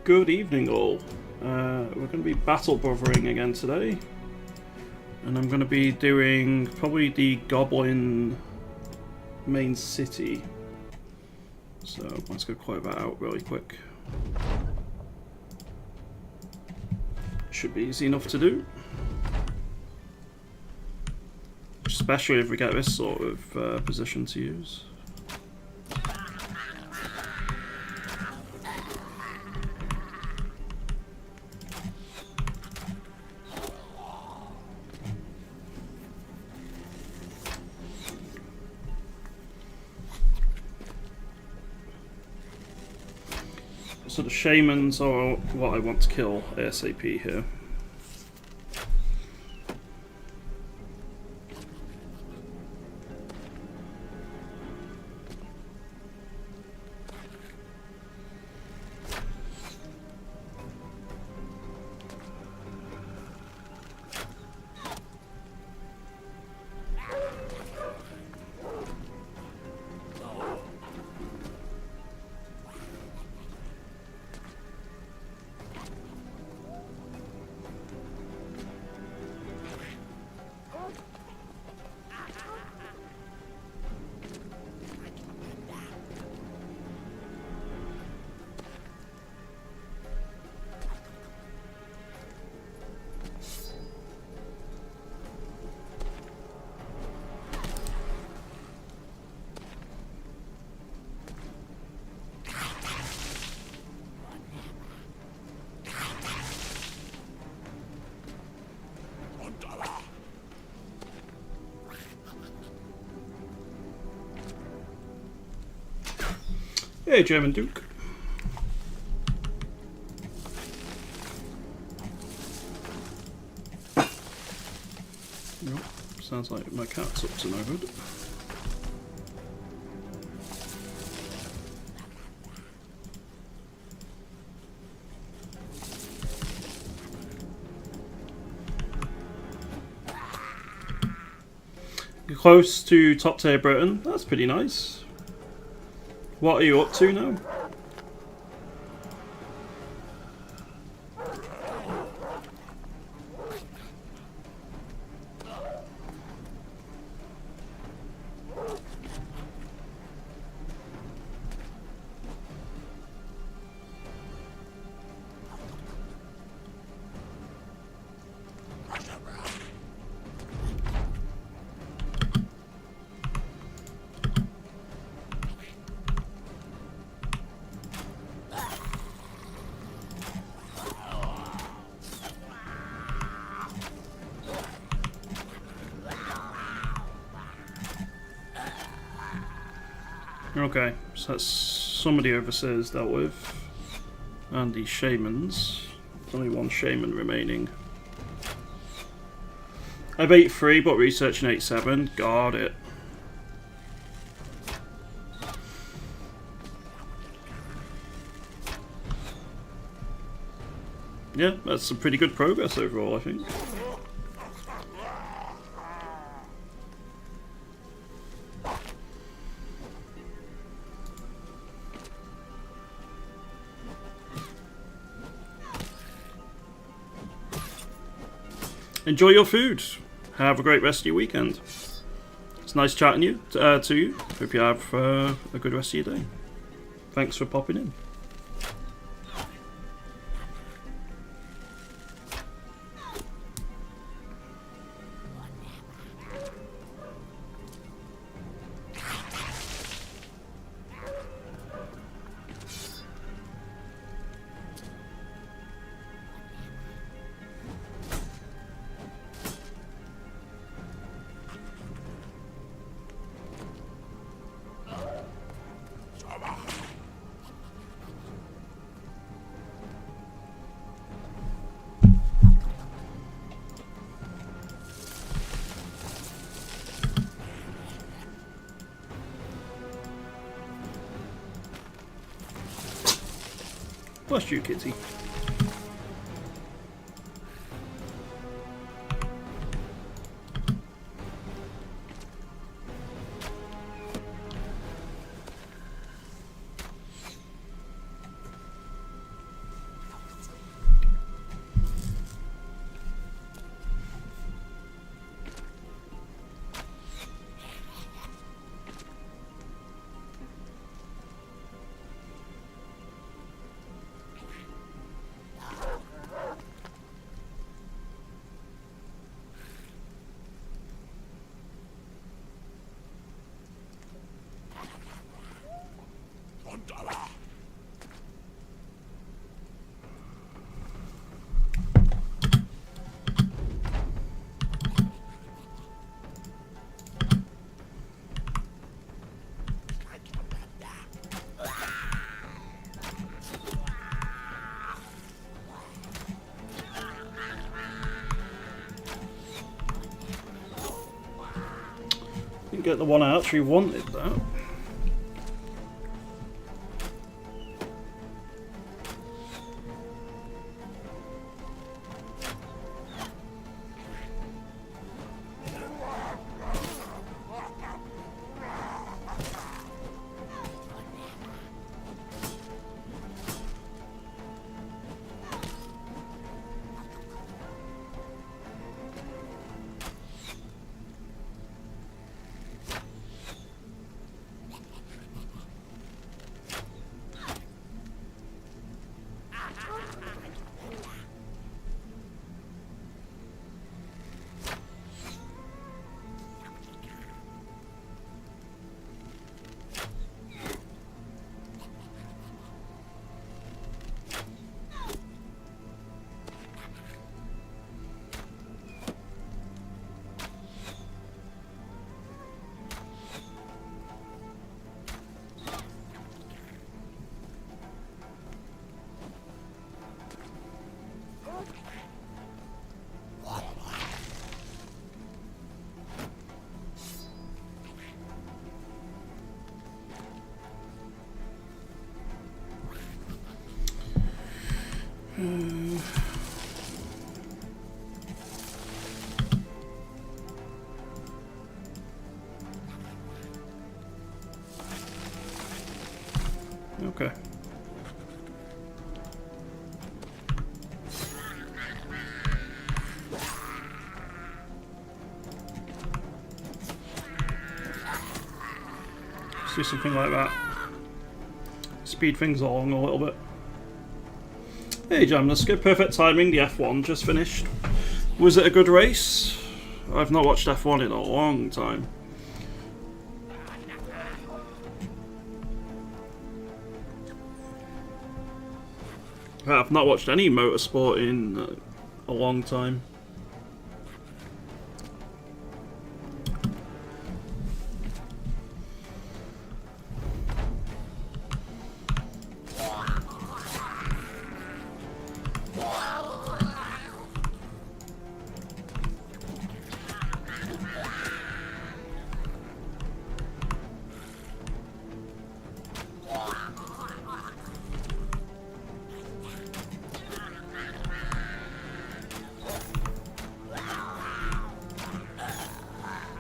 Good evening, all. We're going to be battle brothering again today, and I'm going to be doing probably the Goblin main city. So let's go quote that out really quick. Should be easy enough to do, especially if we get this sort of position to use. So the shamans are what I want to kill ASAP here. Hey, German Duke. Nope. Sounds like my cat's up to no good. Close to top tier Britain. That's pretty nice. What are you up to now? Okay, so that's some of the overseers dealt with, and the shamans. There's only one shaman remaining. I have 8-3, but researching 8-7. Got it. Yeah, that's some pretty good progress overall, I think. Enjoy your food. Have a great rest of your weekend. It's nice chatting to you. Hope you have a good rest of your day. Thanks for popping in. Bless you, kitty. get the one I actually wanted, though. Okay. Let's do something like that. Speed things along a little bit. Hey Jam, let's get perfect timing. The F1 just finished. Was it a good race? I've not watched F1 in a long time. I've not watched any motorsport in a long time.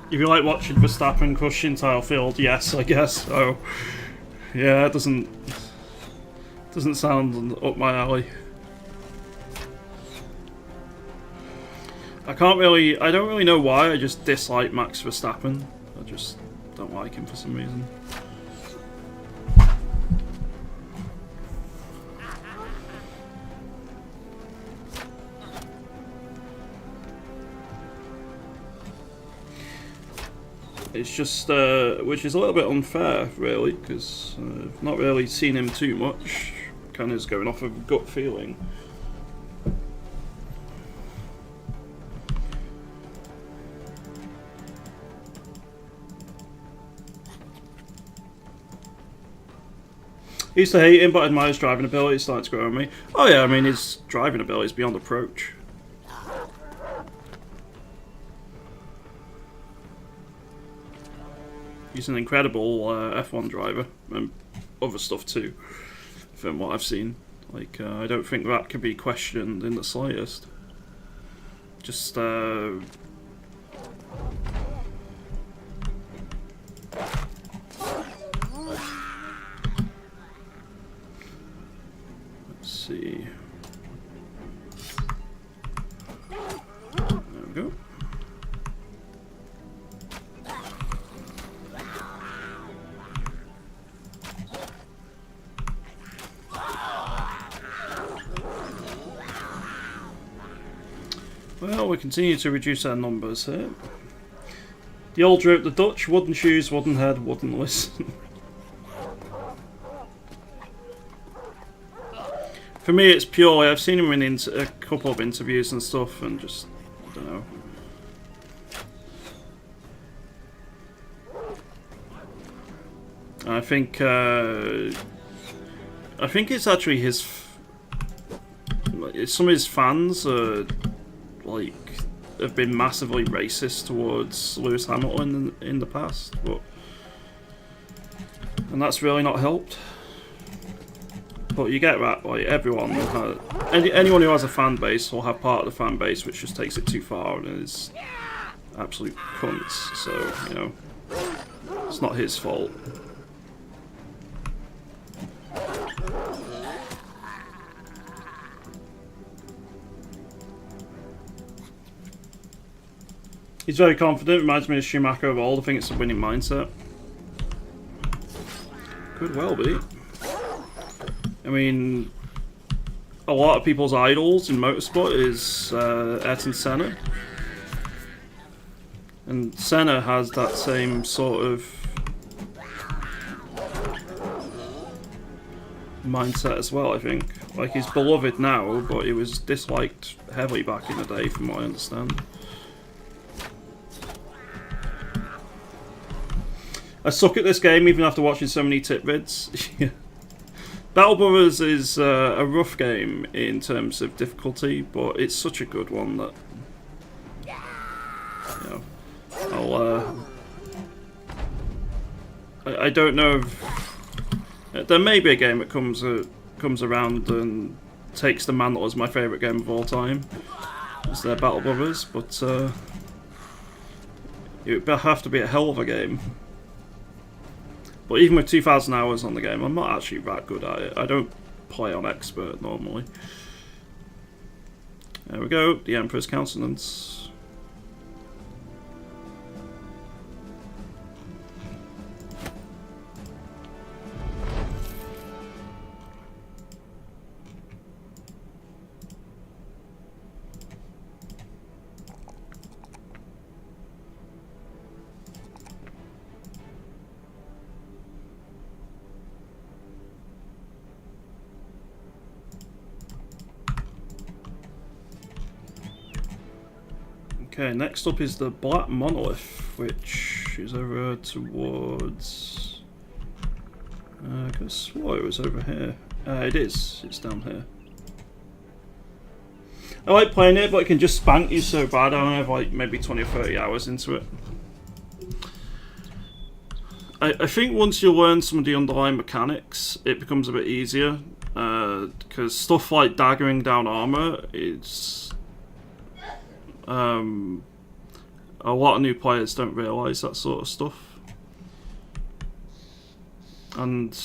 If you like watching Verstappen crush the entire field, yes, I guess so. Yeah, it doesn't sound up my alley. I don't really know why, I just dislike Max Verstappen. I just don't like him for some reason. It's just, which is a little bit unfair, really, because I've not really seen him too much. Kind of is going off of gut feeling. I used to hate him, but I admire his driving ability. It's starting to grow on me. Oh yeah, I mean, his driving ability is beyond approach. He's an incredible F1 driver, and other stuff too, from what I've seen. Like, I don't think that can be questioned in the slightest. Just, let's see. There we go. Well, we continue to reduce our numbers here. The old joke, the Dutch, wooden shoes, wooden head, wouldn't listen. For me, it's purely, I've seen him in a couple of interviews and stuff, and just, I don't know. I think it's actually his. Some of his fans are like have been massively racist towards Lewis Hamilton in the past, and that's really not helped. But you get that, like, everyone has, anyone who has a fan base will have part of the fan base which just takes it too far and is absolute cunts. So, you know, it's not his fault. He's very confident, reminds me of Schumacher of old. I think it's a winning mindset. Could well be. I mean, a lot of people's idols in motorsport is Ayrton Senna. And Senna has that same sort of mindset as well, I think. Like, he's beloved now, but he was disliked heavily back in the day, from what I understand. I suck at this game even after watching so many tip vids. Battle Brothers is a rough game in terms of difficulty, but it's such a good one that, you know, I don't know if there may be a game that comes around and takes the mantle as my favourite game of all time. It's their Battle Brothers, but it would have to be a hell of a game. But even with 2,000 hours on the game, I'm not actually that good at it. I don't play on expert normally. There we go, the Emperor's Countenance. Okay, next up is the Black Monolith, which is over towards... I could have swore it was over here. It is. It's down here. I like playing it, but it can just spank you so bad. I only have like maybe 20 or 30 hours into it. I think once you learn some of the underlying mechanics, it becomes a bit easier. Because stuff like daggering down armor is... a lot of new players don't realise that sort of stuff, and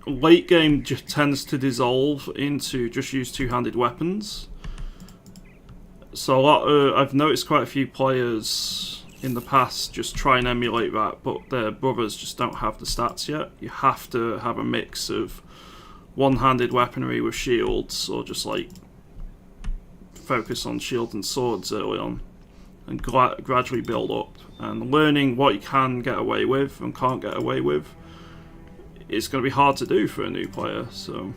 late game just tends to dissolve into just use two-handed weapons. So I've noticed quite a few players in the past just try and emulate that, but their brothers just don't have the stats yet. You have to have a mix of one-handed weaponry with shields, or just like focus on shield and swords early on, and gradually build up. And learning what you can get away with and can't get away with is going to be hard to do for a new player. So,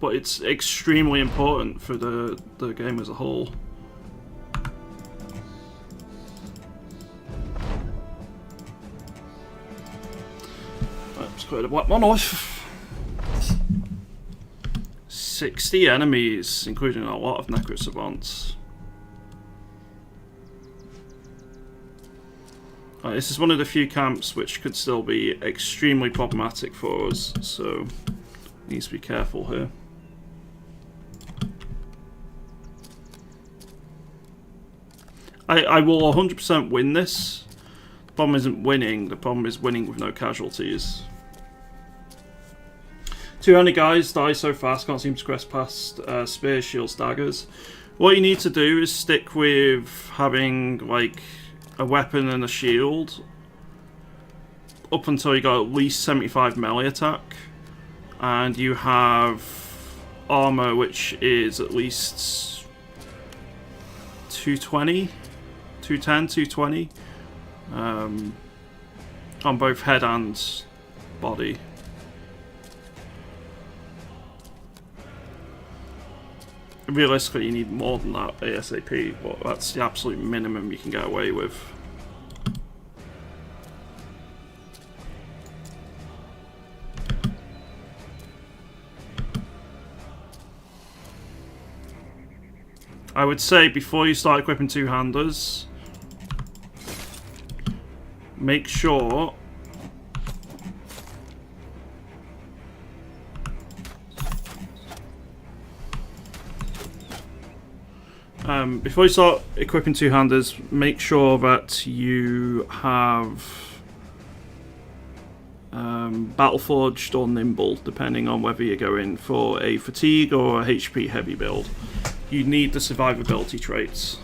but it's extremely important for the game as a whole. Let's go to the Black Monolith. 60 enemies, including a lot of Necrosavants. This is one of the few camps which could still be extremely problematic for us, so needs to be careful here. I will 100% win this. The problem isn't winning, the problem is winning with no casualties. 200 guys die so fast, can't seem to progress past spears, shields, daggers. What you need to do is stick with having like a weapon and a shield up until you got at least 75 melee attack, and you have armor which is at least 220, 210, 220 on both head and body. Realistically, you need more than that ASAP, but that's the absolute minimum you can get away with. I would say before you start equipping two-handers, make sure before you start equipping two-handers, make sure that you have Battleforged or Nimble, depending on whether you're going for a fatigue or a HP heavy build. You need the survivability traits.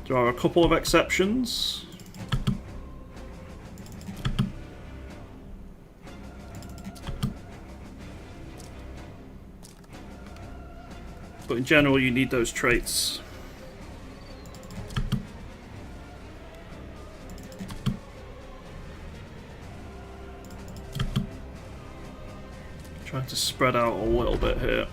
There are a couple of exceptions. But in general, you need those traits. Trying to spread out a little bit here.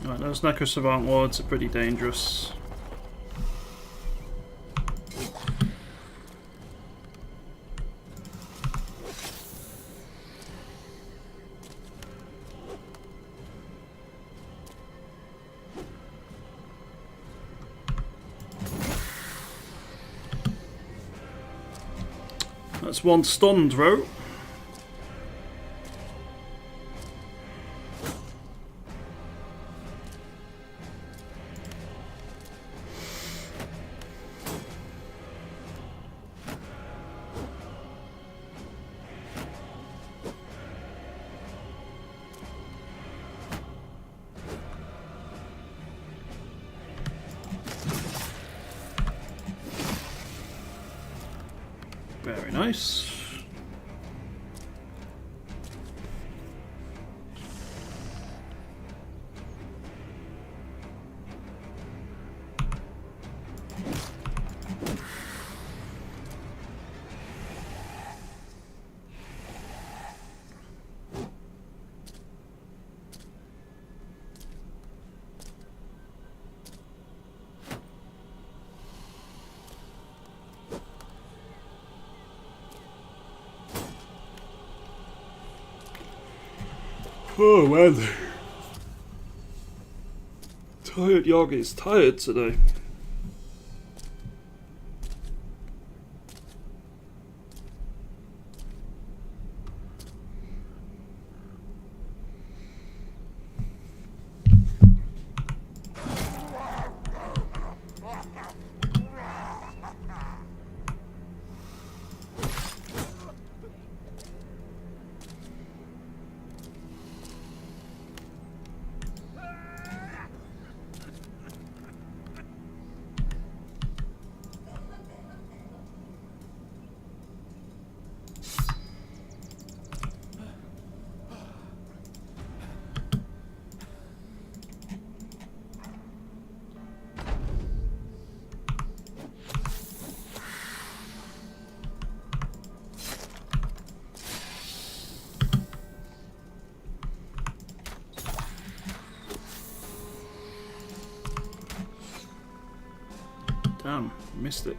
Right, those Necro Savant Wards are pretty dangerous. That's one stunned, Ro. Very nice. Oh man, tired Yogi's tired today. Damn, missed it.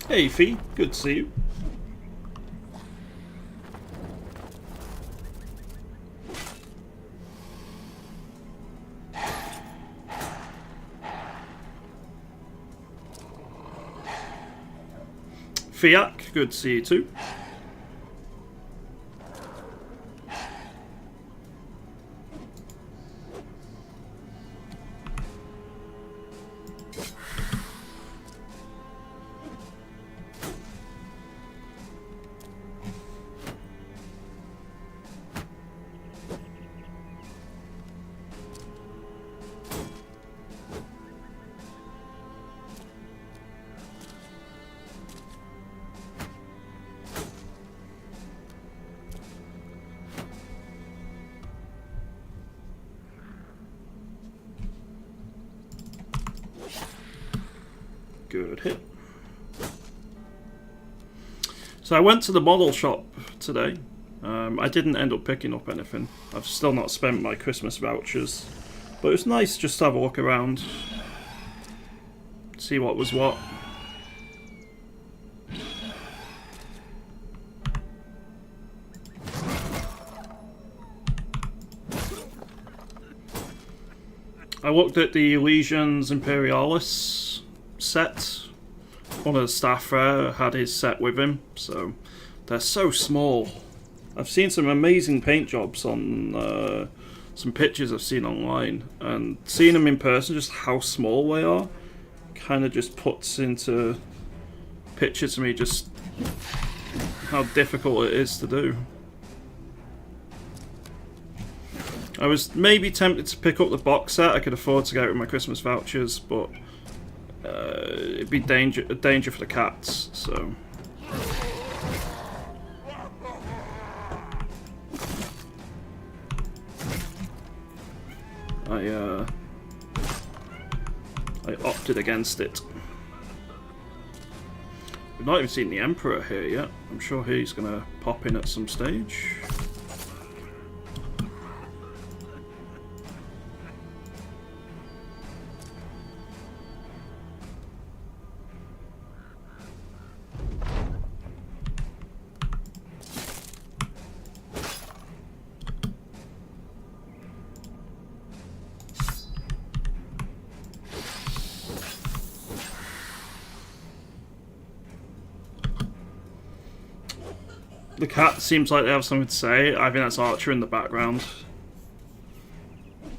Hey Fee, good to see you. Fiak, good to see you too. Good hit. So I went to the model shop today. I didn't end up picking up anything. I've still not spent my Christmas vouchers. But it was nice just to have a look around. See what was what. I looked at the Legions Imperialis set. One of the staff there had his set with him, so they're so small. I've seen some amazing paint jobs on some pictures I've seen online, and seeing them in person, just how small they are, kind of just puts into picture to me just how difficult it is to do. I was maybe tempted to pick up the box set. I could afford to get it with my Christmas vouchers, but it'd be a danger for the cats, so. I opted against it. We've not even seen the Emperor here yet. I'm sure he's gonna pop in at some stage. The cat seems like they have something to say. I think that's Archer in the background.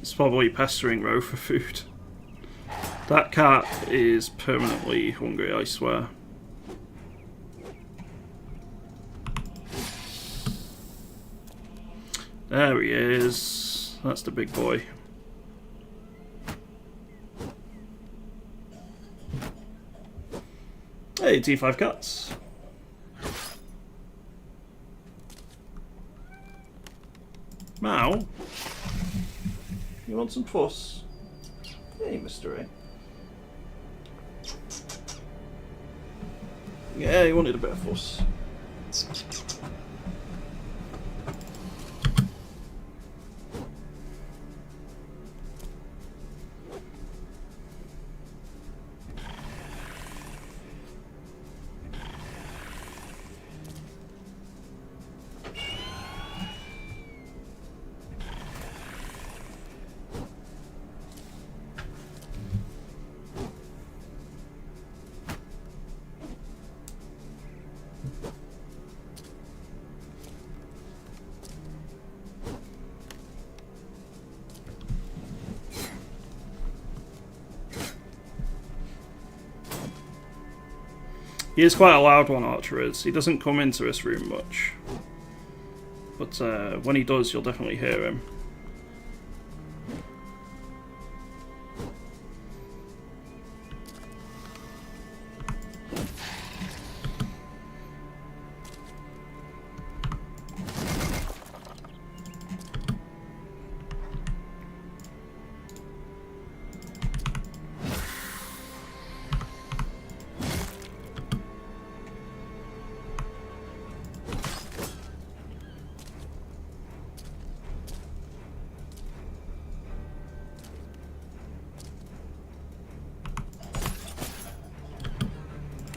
It's probably pestering Ro for food. That cat is permanently hungry, I swear. There he is. That's the big boy. Hey, T5 cats. Mao? You want some fuss? Hey, Mr. A. Yeah, you wanted a bit of fuss. He is quite a loud one, Archer is. He doesn't come into this room much. But when he does, you'll definitely hear him.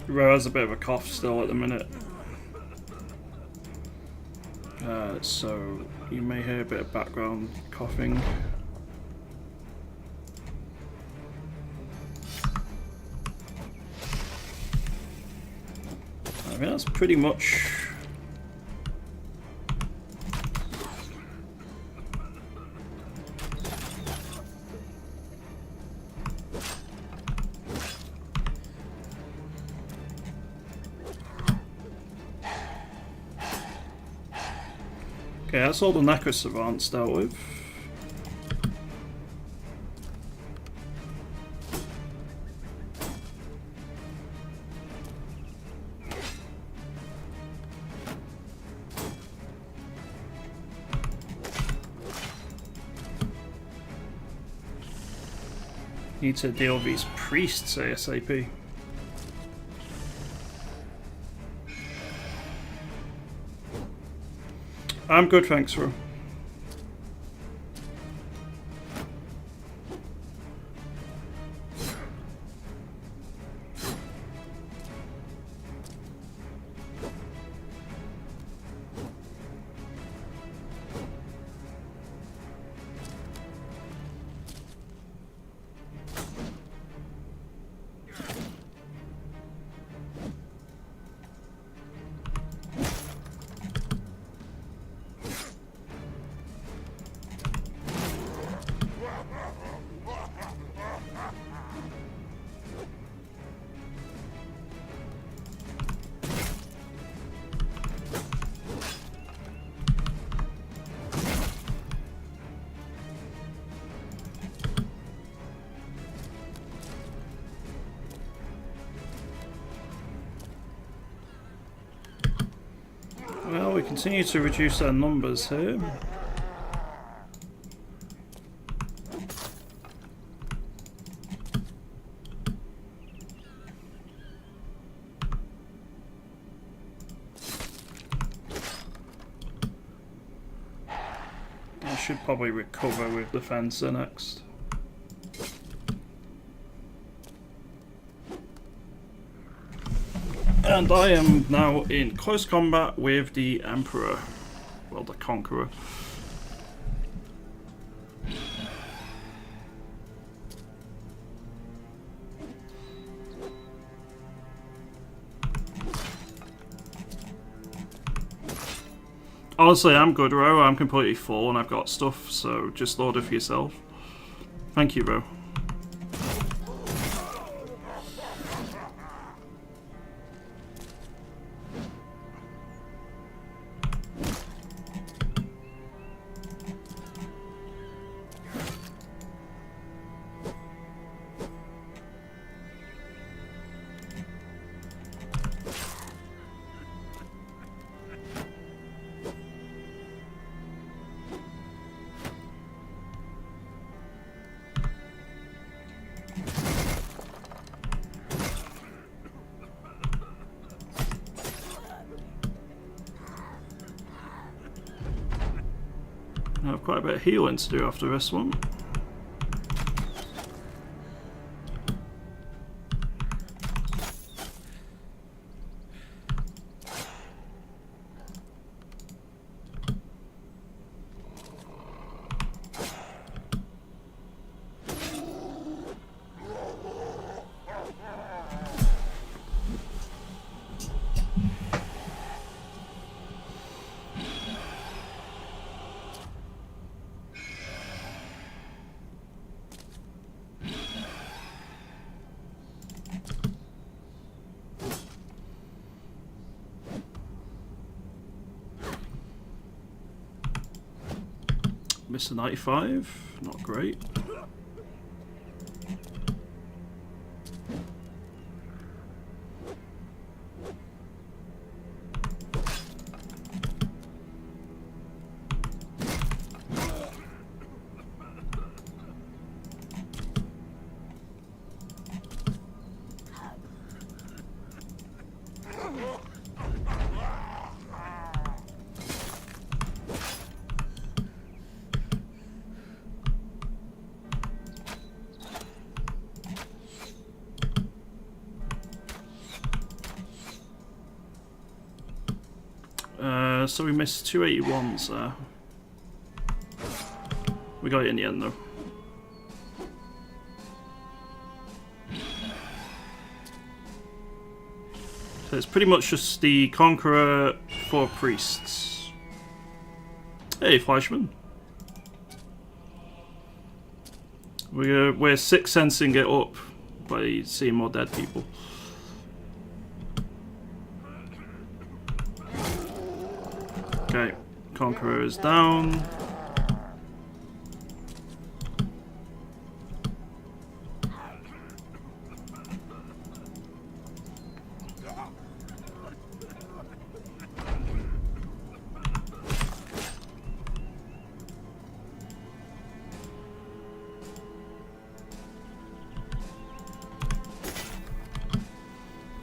Ro has a bit of a cough still at the minute. So you may hear a bit of background coughing. mean, that's pretty much... Okay, that's all the Necro Savants dealt with. Need to deal with these priests ASAP. I'm good, thanks, bro. Well, we continue to reduce our numbers here. I should probably recover with defense next. And I am now in close combat with the Emperor. Well, the Conqueror. Honestly, I'm good, Ro. I'm completely full and I've got stuff, so just load it for yourself. Thank you, Ro. I have quite a bit of healing to do after this one. Mr. 95, not great. So we missed 281s there. We got it in the end though. So it's pretty much just the Conqueror, 4 priests. Hey, Fleischmann. We're 6 sensing it up by seeing more dead people. Okay, Conqueror is down.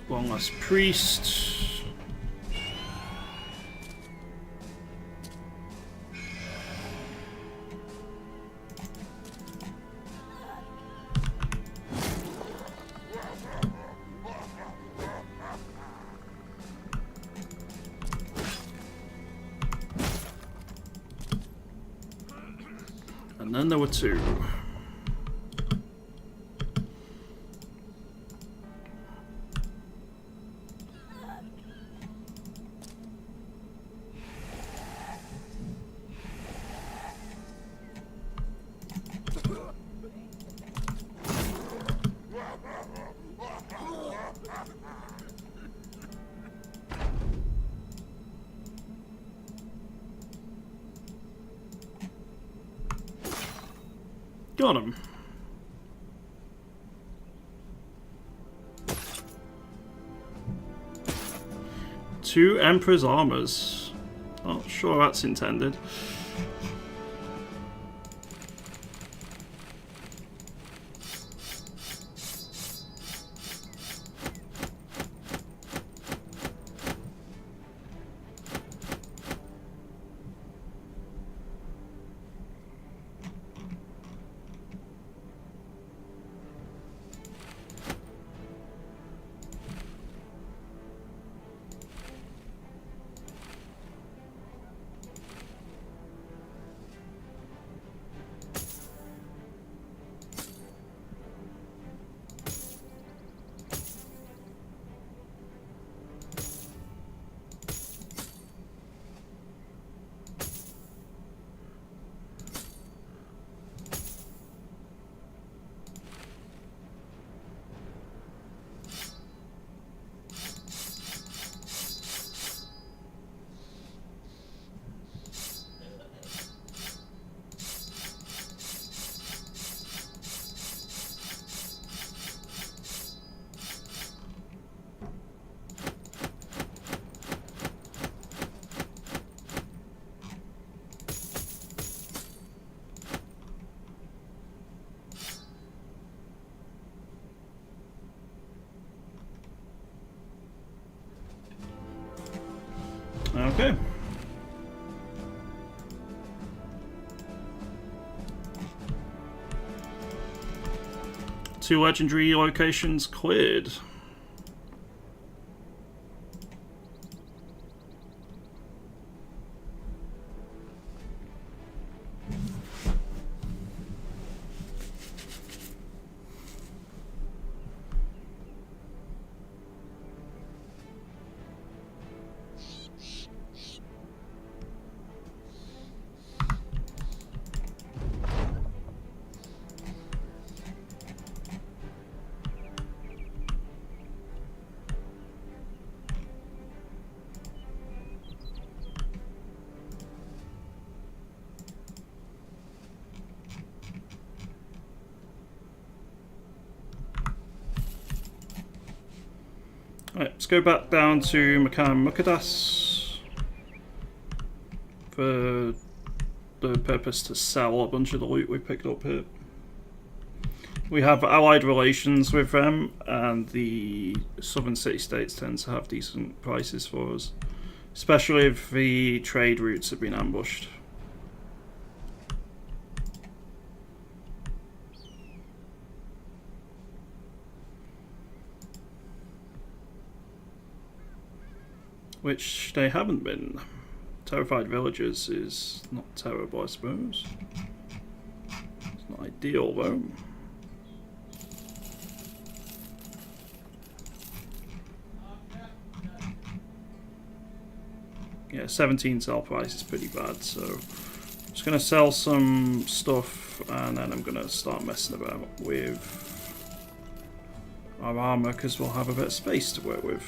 One last priest. And then there were 2. Got him. Two Emperor's armors. Not sure that's intended. Okay. Two legendary locations cleared. Right, let's go back down to Makan Mukadas for the purpose to sell a bunch of the loot we picked up here. We have allied relations with them, and the southern city-states tend to have decent prices for us, especially if the trade routes have been ambushed. Which they haven't been. Terrified villagers is not terrible, I suppose. It's not ideal, though. 17 sell price is pretty bad, so I'm just going to sell some stuff and then I'm going to start messing about with our armor because we'll have a bit of space to work with.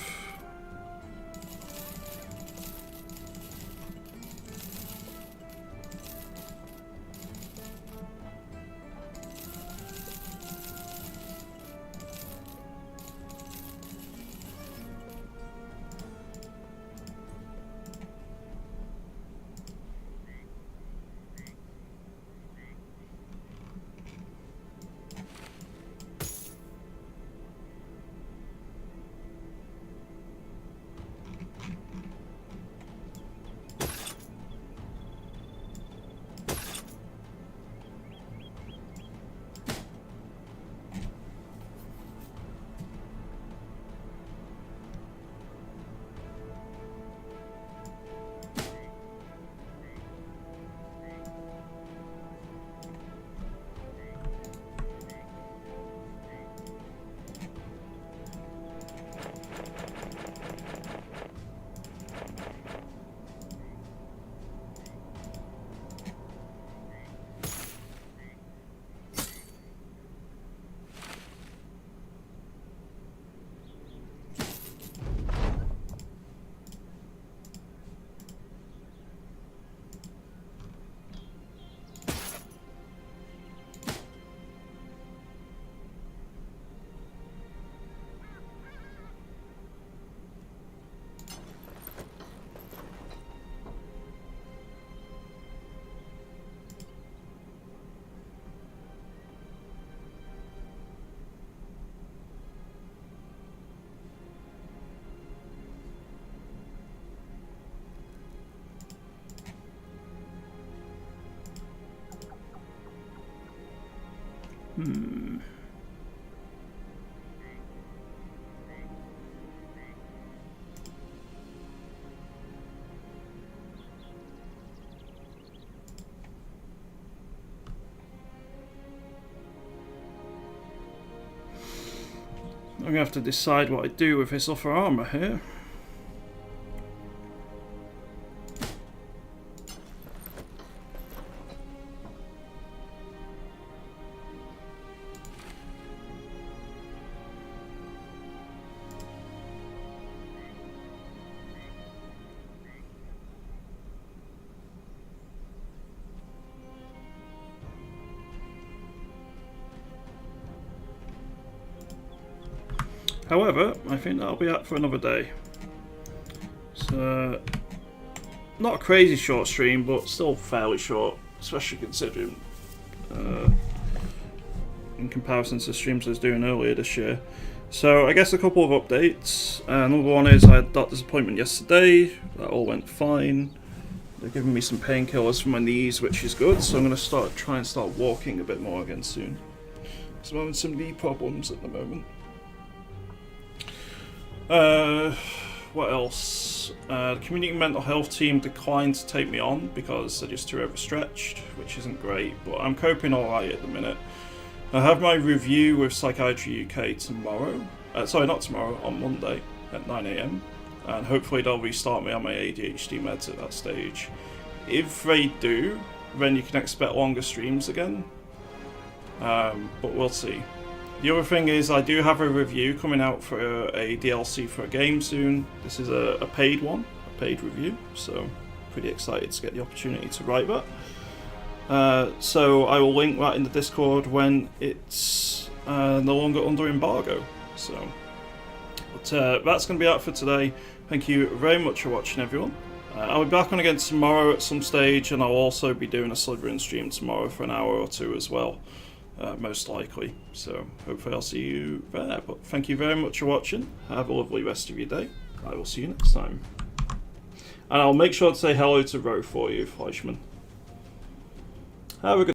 I'm going to have to decide what I do with this upper armor here. However, I think that'll be up for another day. So, not a crazy short stream, but still fairly short, especially considering in comparison to streams I was doing earlier this year. So I guess a couple of updates. Another one is I had a doctor's appointment yesterday. That all went fine. They're giving me some painkillers for my knees, which is good. So I'm going to try and start walking a bit more again soon. So I'm having some knee problems at the moment. What else? The community mental health team declined to take me on because they're just too overstretched, which isn't great, but I'm coping alright at the minute. I have my review with Psychiatry UK tomorrow. Sorry, not tomorrow, on Monday at 9 AM. And hopefully they'll restart me on my ADHD meds at that stage. If they do, then you can expect longer streams again. But we'll see. The other thing is I do have a review coming out for a DLC for a game soon. This is a paid one, a paid review, so pretty excited to get the opportunity to write that. So I will link that in the Discord when it's no longer under embargo. So, but that's going to be out for today. Thank you very much for watching, everyone. I'll be back on again tomorrow at some stage, and I'll also be doing a Slytherin stream tomorrow for an hour or two as well. Most likely, so hopefully I'll see you there. But thank you very much for watching. Have a lovely rest of your day. I will see you next time. And I'll make sure to say hello to Ro for you, Fleischman. Have a good